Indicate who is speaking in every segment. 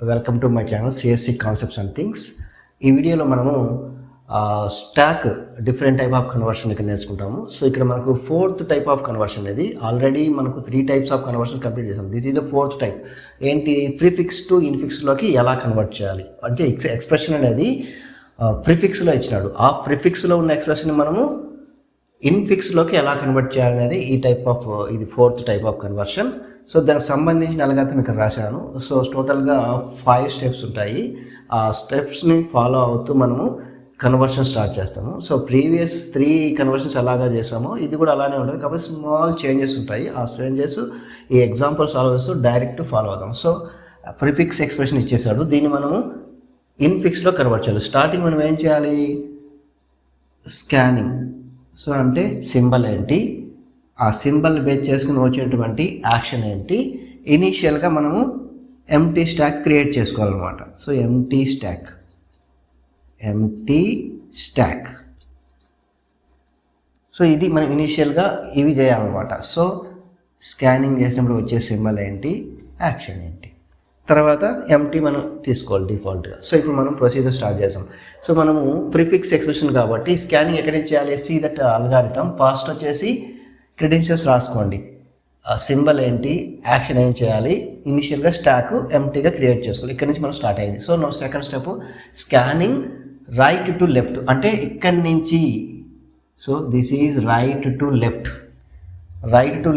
Speaker 1: Welcome to my channel CSC concepts and things. ఈ వీడియోలో మనము stack different type of conversion ఇక్కడ నేర్చుకుంటాము. సో ఇక్కడ మనకు ఫోర్త్ టైప్ ఆఫ్ కన్వర్షన్ అనేది ఆల్రెడీ మనకు 3 టైప్స్ ఆఫ్ కన్వర్షన్ కంప్లీట్ చేసాం. This is the fourth type. ఏంటి? ప్రిఫిక్స్ టు ఇన్ఫిక్స్లోకి ఎలా కన్వర్ట్ చేయాలి అంటే ఎక్స్ప్రెషన్ అనేది ప్రిఫిక్స్లో ఇచ్చినాడు. ఆ ప్రిఫిక్స్లో ఉన్న ఎక్స్ప్రెషన్ మనము ఇన్ఫిక్స్లోకి ఎలా కన్వర్ట్ చేయాలనేది ఈ టైప్ ఆఫ్ ఇది fourth type of conversion. So దానికి సంబంధించిన అలగార్థం ఇక్కడ రాశాను. సో టోటల్గా 5 స్టెప్స్ ఉంటాయి. ఆ స్టెప్స్ని ఫాలో అవుతూ మనము కన్వర్షన్ స్టార్ట్ చేస్తాము. సో ప్రీవియస్ 3 కన్వర్షన్స్ ఎలాగా చేసామో ఇది కూడా అలానే ఉంటుంది, కాబట్టి స్మాల్ చేంజెస్ ఉంటాయి. ఆ చేంజెస్ ఈ ఎగ్జాంపుల్ సాల్వ్ చేస్తూ డైరెక్ట్ ఫాలో అవుతాం. సో ప్రిఫిక్స్ ఎక్స్ప్రెషన్ ఇచ్చేసాడు, దీన్ని మనము ఇన్ఫిక్స్లో కన్వర్ట్ చేయాలి. స్టార్టింగ్ మనం ఏం చేయాలి? స్కానింగ్. సో అంటే సింబల్ ఏంటి, ఆ సింబల్ బేస్ చేసుకుని వచ్చేటువంటి యాక్షన్ ఏంటి, ఇనీషియల్గా మనము ఎంటీ స్టాక్ క్రియేట్ చేసుకోవాలన్నమాట. So empty stock. సో ఇది మనం ఇనీషియల్గా ఇవి చేయాలన్నమాట. సో స్కానింగ్ చేసినప్పుడు వచ్చే సింబల్ ఏంటి, యాక్షన్ ఏంటి, తర్వాత ఎంటీ మనం తీసుకోవాలి డిఫాల్ట్గా. సో ఇప్పుడు మనం ప్రొసీజర్ స్టార్ట్ చేద్దాం. సో మనము ప్రిఫిక్స్ ఎక్స్ప్రెషన్ కాబట్టి స్కానింగ్ ఎక్కడి నుంచి చేయాలి? See that algorithm. ఫస్ట్ వచ్చేసి క్రెడెన్షియల్స్ రాసుకోండి. సింబల్ ఏంటి, యాక్షన్ ఏం చేయాలి, ఇనిషియల్గా స్టాక్ ఎంటీగా క్రియేట్ చేసుకోవాలి. ఇక్కడ నుంచి మనం స్టార్ట్ అయింది. So second step scanning right to left, అంటే ఇక్కడి నుంచి. So this is right to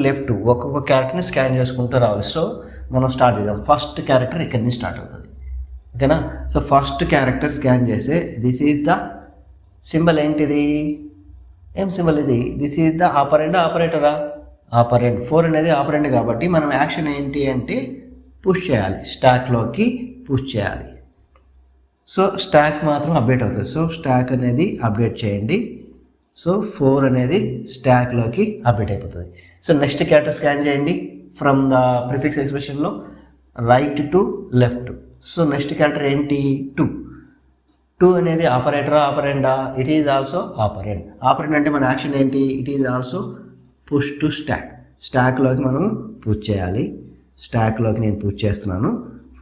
Speaker 1: left ఒక్కొక్క క్యారెక్టర్ని స్కాన్ చేసుకుంటూ రావాలి. సో మనం స్టార్ట్ చేద్దాం. ఫస్ట్ క్యారెక్టర్ ఇక్కడి నుంచి స్టార్ట్ అవుతుంది, ఓకేనా? సో ఫస్ట్ క్యారెక్టర్ స్కాన్ చేస్తే దిస్ ఈజ్ ద సింబల్. ఏంటిది, ఏం సింబల్ ఇది? దిస్ ఈజ్ ద ఆపరేటరా? ఆపరెంట్. 4 అనేది ఆపరెంట్ కాబట్టి మనం యాక్షన్ ఏంటి అంటే పుష్ చేయాలి, స్టాక్లోకి పుష్ చేయాలి. సో స్టాక్ మాత్రం అప్డేట్ అవుతుంది. సో స్టాక్ అనేది అప్డేట్ చేయండి. సో 4 అనేది స్టాక్లోకి అప్డేట్ అయిపోతుంది. సో నెక్స్ట్ క్యారెక్టర్ స్కాన్ చేయండి ఫ్రమ్ ద ప్రిఫిక్స్ ఎక్స్ప్రెషన్లో right to left. So next character ఏంటి? 2 అనేది ఆపరెండా? ఇట్ ఈజ్ ఆల్సో ఆపరెంట్ అంటే మన యాక్షన్ ఏంటి? It is also push to స్టాక్లోకి మనం పుష్ చేయాలి. స్టాక్లోకి నేను పుష్ చేస్తున్నాను.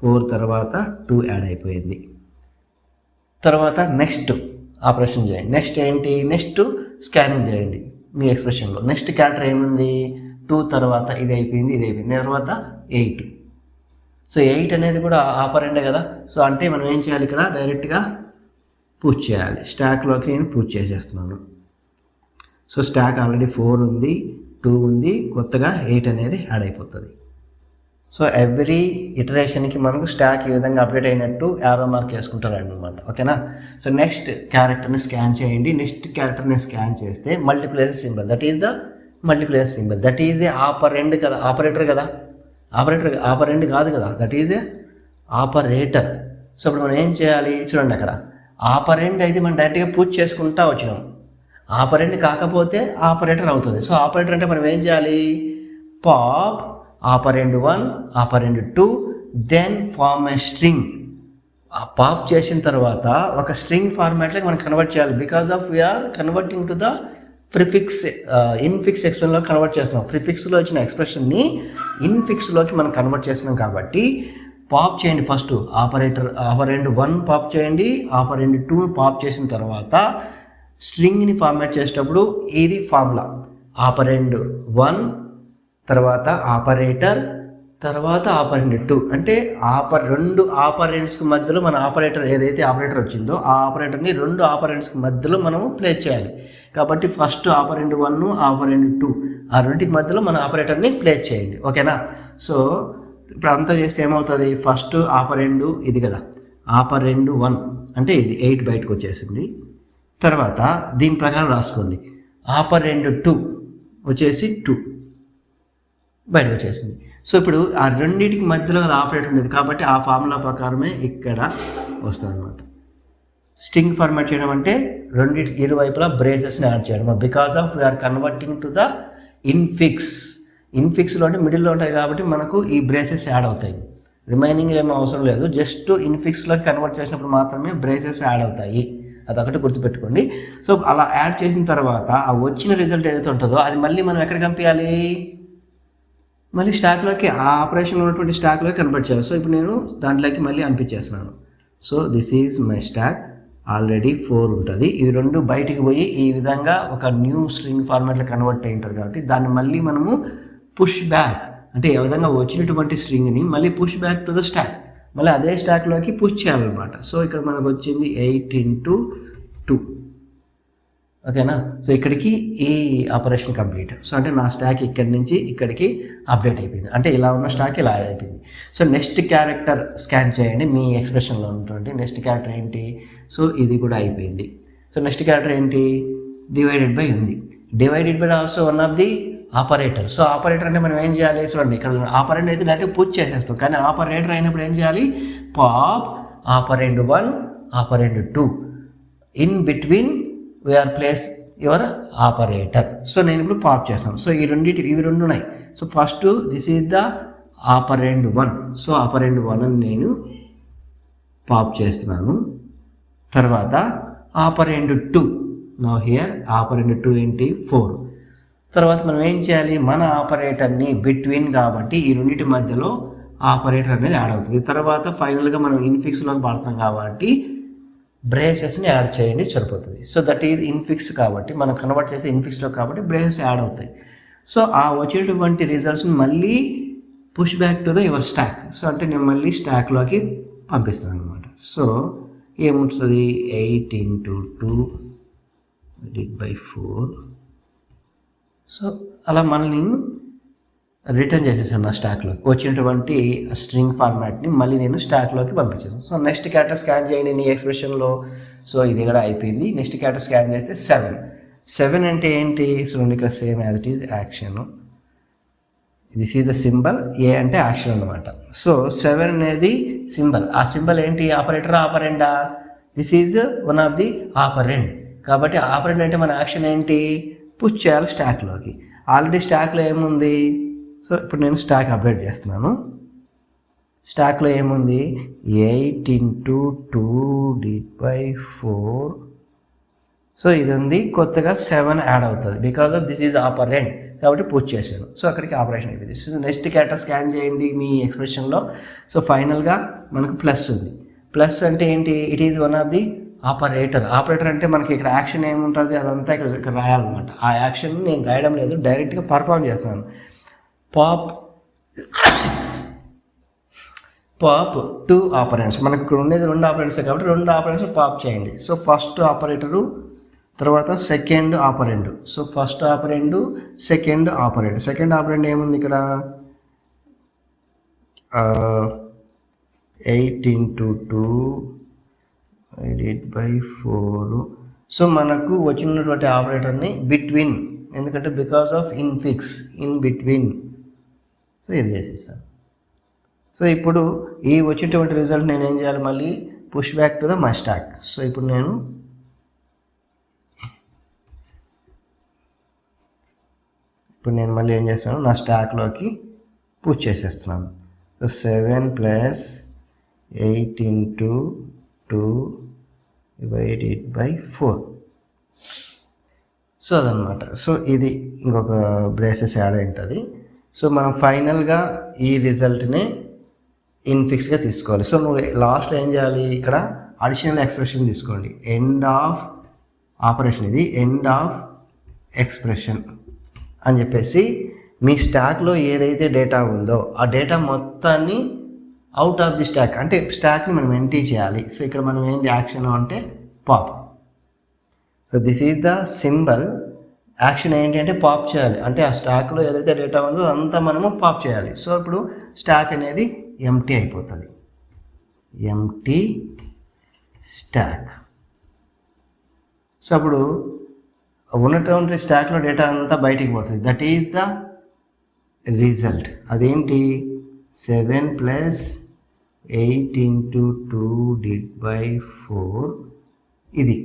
Speaker 1: 4 తర్వాత 2 యాడ్ అయిపోయింది. తర్వాత నెక్స్ట్ ఆపరేషన్ చేయండి. నెక్స్ట్ ఏంటి? నెక్స్ట్ స్కానింగ్ చేయండి మీ ఎక్స్ప్రెషన్లో. నెక్స్ట్ క్యారెక్టర్ ఏముంది? 2 తర్వాత ఇది అయిపోయింది. తర్వాత 8. సో 8 అనేది కూడా ఆపరెంటే కదా. సో అంటే మనం ఏం చేయాలి? ఇక్కడ డైరెక్ట్గా పుష్ చేయాలి. స్టాక్లోకి నేను పుష్ చేసేస్తున్నాను. సో స్టాక్ ఆల్రెడీ 4 ఉంది, 2 ఉంది, కొత్తగా 8 అనేది యాడ్ అయిపోతుంది. సో ఎవ్రీ ఇటరేషన్కి మనకు స్టాక్ ఈ విధంగా అప్డేట్ అయినట్టు యారో మార్క్ వేసుకుంటారు అనమాట, ఓకేనా? సో నెక్స్ట్ క్యారెక్టర్ని స్కాన్ చేయండి. నెక్స్ట్ క్యారెక్టర్ని స్కాన్ చేస్తే multiplies symbol, that is the multiplies symbol, that is the operant కదా, ఆపరేటర్ ఆపరెంట్ కాదు కదా, that is the operator. So ఇప్పుడు మనం ఏం చేయాలి? చూడండి, అక్కడ ఆపరెంట్ అయితే మనం డైరెక్ట్గా పూజ చేసుకుంటా వచ్చినాం. ఆపరెంట్ కాకపోతే ఆపరేటర్ అవుతుంది. సో ఆపరేటర్ అంటే మనం ఏం చేయాలి? Pop operand 1, operand 2, then form a string. ఆ పాప్ చేసిన తర్వాత ఒక స్ట్రింగ్ ఫార్మాట్లోకి మనం కన్వర్ట్ చేయాలి. Because of we're converting to the prefix infix ఎక్స్ప్రెషన్లో కన్వర్ట్ చేస్తున్నాం. ప్రిఫిక్స్లో వచ్చిన ఎక్స్ప్రెషన్ని ఇన్ఫిక్స్లోకి మనం కన్వర్ట్ చేస్తున్నాం కాబట్టి పాప్ చేయండి. ఫస్ట్ ఆపరెంట్ 1 పాప్ చేయండి, ఆపరెంట్ 2 పాప్ చేసిన తర్వాత స్ట్రింగ్ని ఫార్మాట్ చేసేటప్పుడు ఇది ఫార్ములా. ఆపరెంట్ 1 తర్వాత ఆపరేటర్ తర్వాత ఆపరెంట్ 2, అంటే 2 ఆపరెంట్స్కి మధ్యలో మన ఆపరేటర్ ఏదైతే ఆపరేటర్ వచ్చిందో ఆ ఆపరేటర్ని 2 ఆపరెంట్స్కి మధ్యలో మనము ప్లేస్ చేయాలి. కాబట్టి ఫస్ట్ ఆపరెంట్ 1, ఆపరెంట్ 2 ఆ రెండింటికి మధ్యలో మన ఆపరేటర్ని ప్లేస్ చేయండి, ఓకేనా? సో ఇప్పుడు అంతా చేస్తే ఏమవుతుంది? ఫస్ట్ ఆపరెంట్ ఇది కదా, ఆపరెంట్ 1 అంటే ఇది 8 బయటకు వచ్చేసింది. తర్వాత దీని ప్రకారం రాసుకోండి. ఆపరెంట్ 2 వచ్చేసి 2 బయటకు వచ్చేసింది. సో ఇప్పుడు ఆ రెండింటికి మధ్యలో ఆపరేటర్ ఉండేది కాబట్టి ఆ ఫార్ములా ప్రకారమే ఇక్కడ వస్తుంది అనమాట. స్ట్రింగ్ ఫార్మాట్ చేయడం అంటే రెండింటికి ఇరువైపులా బ్రేసెస్ని యాడ్ చేయడం. Because of we're converting to the ఇన్ఫిక్స్లో అంటే మిడిల్లో ఉంటాయి కాబట్టి మనకు ఈ బ్రేసెస్ యాడ్ అవుతాయి. రిమైనింగ్ ఏమీ అవసరం లేదు, జస్ట్ ఇన్ఫిక్స్లోకి కన్వర్ట్ చేసినప్పుడు మాత్రమే బ్రేసెస్ యాడ్ అవుతాయి. అదొకటి గుర్తుపెట్టుకోండి. సో అలా యాడ్ చేసిన తర్వాత ఆ వచ్చిన రిజల్ట్ ఏదైతే ఉంటుందో అది మళ్ళీ మనం ఎక్కడికి పంపించాలి? మళ్ళీ స్టాక్లోకి ఆ ఆపరేషన్ ఉన్నటువంటి స్టాక్లోకి కన్వర్ట్ చేయాలి. సో ఇప్పుడు నేను దాంట్లోకి మళ్ళీ పంపించేస్తున్నాను. So this is my stack. Already 4 ఉంటుంది. ఇవి రెండు బయటికి పోయి ఈ విధంగా ఒక న్యూ స్ట్రింగ్ ఫార్మాట్లో కన్వర్ట్ అయి ఉంటారు కాబట్టి దాన్ని మళ్ళీ మనము పుష్ బ్యాక్, అంటే ఏ విధంగా వచ్చినటువంటి స్ట్రింగ్ని మళ్ళీ push back to the stock, మళ్ళీ అదే స్టాక్లోకి పుష్ చేయాలన్నమాట. సో ఇక్కడ మనకు వచ్చింది 8 into 2. ఓకేనా. సో ఇక్కడికి ఈ ఆపరేషన్ కంప్లీట్. సో అంటే నా స్టాక్ ఇక్కడి నుంచి ఇక్కడికి అప్డేట్ అయిపోయింది. అంటే ఇలా ఉన్న స్టాక్ ఇలా అయిపోయింది. సో నెక్స్ట్ క్యారెక్టర్ స్కాన్ చేయండి. మీ ఎక్స్ప్రెషన్లో ఉన్నటువంటి నెక్స్ట్ క్యారెక్టర్ ఏంటి? సో ఇది కూడా అయిపోయింది. సో నెక్స్ట్ క్యారెక్టర్ ఏంటి? డివైడెడ్ బై ఉంది. Divided by also one of the operator. So operator అంటే మనం ఏం చేయాలి? చూడండి, ఇక్కడ ఆపరేటర్ అయితే డైరెక్ట్ పుష్ చేసేస్తాం, కానీ ఆపరేటర్ అయినప్పుడు ఏం చేయాలి? Pop operand 1 operand 2 in between we are place your operator. So నేను ఇప్పుడు పాప్ చేస్తాను. సో ఇవి రెండు ఉన్నాయి. So first this is the operand 1. So operand 1 అని నేను పాప్ చేస్తున్నాను. తర్వాత ఆపరెండ్ 2. నౌ హియర్ ఆపరెండ్ 2 ఏంటి? 4. తర్వాత మనం ఏం చేయాలి? మన ఆపరేటర్ని బిట్వీన్ కాబట్టి ఈ రెండింటి మధ్యలో ఆపరేటర్ అనేది యాడ్ అవుతుంది. తర్వాత ఫైనల్గా మనం ఇన్ఫిక్స్లోకి వాడుతాం కాబట్టి బ్రేసెస్ని యాడ్ చేయండి, సరిపోతుంది. సో దట్ ఈజ్ ఇన్ఫిక్స్ కాబట్టి మనం కన్వర్ట్ చేస్తే ఇన్ఫిక్స్లో కాబట్టి బ్రేసెస్ యాడ్ అవుతాయి. సో ఆ వచ్చేటువంటి రిజల్ట్స్ని మళ్ళీ push back to the your stock. So అంటే నేను మళ్ళీ స్టాక్లోకి పంపిస్తాను అనమాట. సో ఏముంటుంది? 8 into 2 divided by 4. సో అలా మళ్ళీ రిటర్న్ చేసేసాను నా స్టాక్లోకి వచ్చినటువంటి స్ట్రింగ్ ఫార్మాట్ని మళ్ళీ నేను స్టాక్లోకి పంపించాను. సో నెక్స్ట్ క్యారెక్టర్ స్కాన్ చేయండి నీ ఎక్స్ప్రెషన్లో. సో ఇది కూడా అయిపోయింది. నెక్స్ట్ క్యారెక్టర్ స్కాన్ చేస్తే 7 అంటే ఏంటి? సో ఇక్కడ same as it is action. This is the symbol. A అంటే యాక్షన్ అనమాట. సో 7 అనేది సింబల్. ఆ సింబల్ ఏంటి? ఆపరేటర్ ఆపరెండా? This is one of the operand. కాబట్టి ఆపరెండ్ అంటే మన యాక్షన్ ఏంటి? పుష్ చేయాలి స్టాక్లోకి. ఆల్రెడీ స్టాక్లో ఏముంది? సో ఇప్పుడు నేను స్టాక్ అప్డేట్ చేస్తున్నాను. స్టాక్లో ఏముంది? 8 into 2 divided by 4. సో ఇది ఉంది. కొత్తగా 7 యాడ్ అవుతుంది because of this is operant కాబట్టి పుష్ చేశాను. సో అక్కడికి ఆపరేషన్ అయిపోయింది. నెక్స్ట్ క్యారెక్టర్ స్కాన్ చేయండి మీ ఎక్స్ప్రెషన్లో. సో ఫైనల్గా మనకు ప్లస్ ఉంది. ప్లస్ అంటే ఏంటి? It is one of the operator. Operator అంటే మనకి ఇక్కడ యాక్షన్ ఏముంటుంది అదంతా ఇక్కడ రాయాలన్నమాట. ఆ యాక్షన్ నేను రాయడం లేదు, డైరెక్ట్గా పర్ఫామ్ చేస్తున్నాను. Pop 2 operands. మనకు ఇక్కడ ఉండేది 2 ఆపరెంట్స్ కాబట్టి 2 ఆపరెంట్స్ పాప్ చేయండి. సో ఫస్ట్ ఆపరేటరు, తర్వాత second ఆపరెండ్. So first ఆపరెండ్, second ఆపరెండ్. Second ఆపరెండ్ ఏముంది ఇక్కడ? 8 into 2 divided by 4. సో మనకు వచ్చినటువంటి ఆపరేటర్ని బిట్వీన్, ఎందుకంటే because of infix, in between. So ఇది చేసేస్తాను. సో ఇప్పుడు ఈ వచ్చేటువంటి రిజల్ట్ నేను ఏం చేయాలి? మళ్ళీ push back to the my stock. So ఇప్పుడు నేను మళ్ళీ ఏం చేస్తాను? నా స్టాక్లోకి పుష్ చేసేస్తున్నాను. So 7 + 8 into 2 divided by 4. So అదనమాట. సో ఇది ఇంకొక బ్రేసెస్ యాడ్ అయి ఉంటుంది. సో మనం ఫైనల్గా ఈ రిజల్ట్ని ఇన్ఫిక్స్గా తీసుకోవాలి. సో నువ్వు లాస్ట్లో ఏం చేయాలి? ఇక్కడ అడిషనల్ ఎక్స్ప్రెషన్ తీసుకోండి. ఎండ్ ఆఫ్ ఆపరేషన్, ఇది ఎండ్ ఆఫ్ ఎక్స్ప్రెషన్ అని చెప్పేసి మీ స్టాక్లో ఏదైతే డేటా ఉందో ఆ డేటా మొత్తాన్ని అవుట్ ఆఫ్ ది స్టాక్, అంటే స్టాక్ని మనం ఎంటీ చేయాలి. సో ఇక్కడ మనం ఏంటి యాక్షన్ అంటే pop. So this is the symbol. Action ఏంటి అంటే పాప్ చేయాలి, అంటే ఆ స్టాక్లో ఏదైతే డేటా ఉందో అదంతా మనము పాప్ చేయాలి. సో ఇప్పుడు స్టాక్ అనేది ఎంటీ అయిపోతుంది. Empty stock. సో అప్పుడు ఉన్నటువంటి స్టాక్లో డేటా అంతా బయటికి పోతుంది. That is the result. అదేంటి? 7 + 8 into 2 divided by 4. ఇది.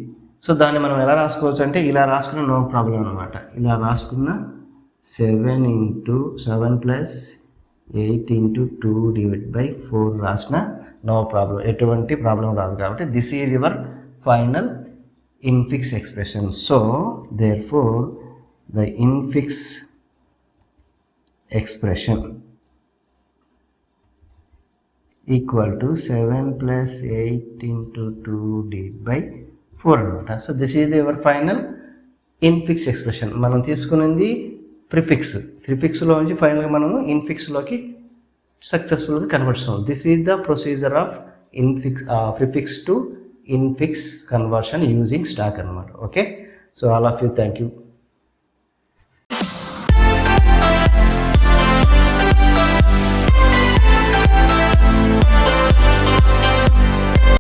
Speaker 1: సో దాన్ని మనం ఎలా రాసుకోవచ్చు అంటే ఇలా రాసుకున్న నో ప్రాబ్లం అనమాట. ఇలా రాసుకున్న 7 + 8 into 2 divided by 4 రాసిన నో ప్రాబ్లం, ఎటువంటి ప్రాబ్లం రాదు. కాబట్టి this is your final infix expression. So therefore the infix expression equal to 7 plus 8 into 2 divided by 4 అనమాట. So this is your final infix expression. మనం తీసుకున్నది ప్రిఫిక్స్లో నుంచి ఫైనల్గా మనము ఇన్ఫిక్స్లోకి సక్సెస్ఫుల్గా కన్వర్ట్ చేస్తాం. This is the procedure of prefix to infix conversion using stack అనమాట. Okay, so all of you, thank you.